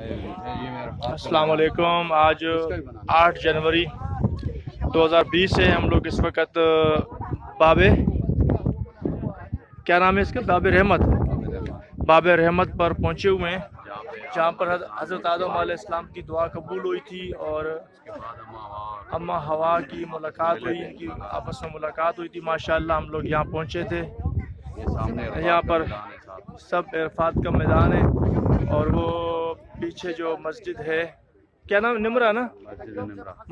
अस्सलाम वालेकुम। आज 8 जनवरी 2020 है। हम लोग इस वक्त बाबे क्या नाम है इसका, बाबे रहमत पर पहुंचे हुए हैं, जहां पर हज़रत आदम अलैहिस्सलाम की दुआ कबूल हुई थी और अम्मा हवा की मुलाकात हुई, इनकी आपस में मुलाकात हुई थी। माशाअल्लाह हम लोग यहाँ पहुंचे थे। यहाँ पर सब इरफात का मैदान है और वो पीछे जो मस्जिद है, क्या नाम, निमरा ना,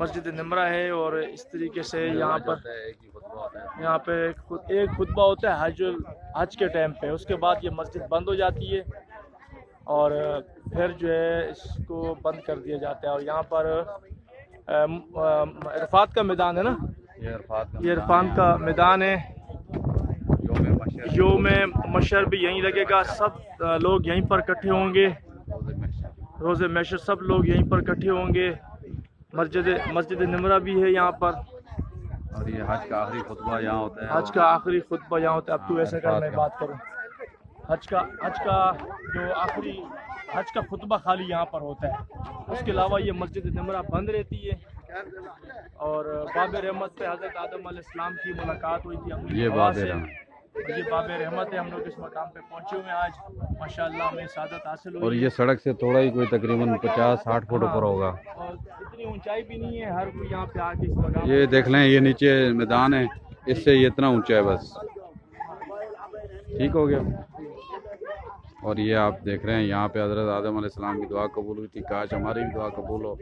मस्जिद निमरा है। और इस तरीके से यहाँ पे एक खुतबा होता है हज के टाइम पे, उसके बाद ये मस्जिद बंद हो जाती है और फिर जो है इसको बंद कर दिया जाता है। और यहाँ पर इरफात का मैदान है ना, ये इरफान का मैदान है। योम मशर भी यहीं लगेगा, सब लोग यहीं पर इकट्ठे होंगे। रोज़े महशर सब लोग यहीं पर इकट्ठे होंगे। मस्जिद निमरा भी है यहाँ पर। और ये हज का आखिरी खुतबा यहाँ होता है। हज का आखिरी खुतबा यहाँ होता है। अब तू ऐसे कर, मैं बात करूँ। हज का जो आखिरी हज का खुतबा खाली यहाँ पर होता है, उसके अलावा ये मस्जिद निमरा बंद रहती है। और बाबे रहमत पे हज़रत आदम अलैहिस्सलाम की मुलाकात हुई थी अपनी हवा से। ये बाबे रहमत है। हम लोग इस मकाम पे पहुंचे हुए हैं आज। माशाअल्लाह हमें सादत हासिल हुई। और ये सड़क से थोड़ा ही कोई तकरीबन 50-60 फुट ऊपर होगा। और इतनी ऊंचाई भी नहीं है, हर कोई यहाँ पे आके इस मकाम ये देख लें, ये नीचे मैदान है, इससे ये इतना ऊंचा है बस। ठीक हो गया। और ये आप देख रहे हैं यहाँ पे हज़रत आदम अलैहिस्सलाम की दुआ कबूल हुई थी। काश हमारी भी दुआ कबूल हो।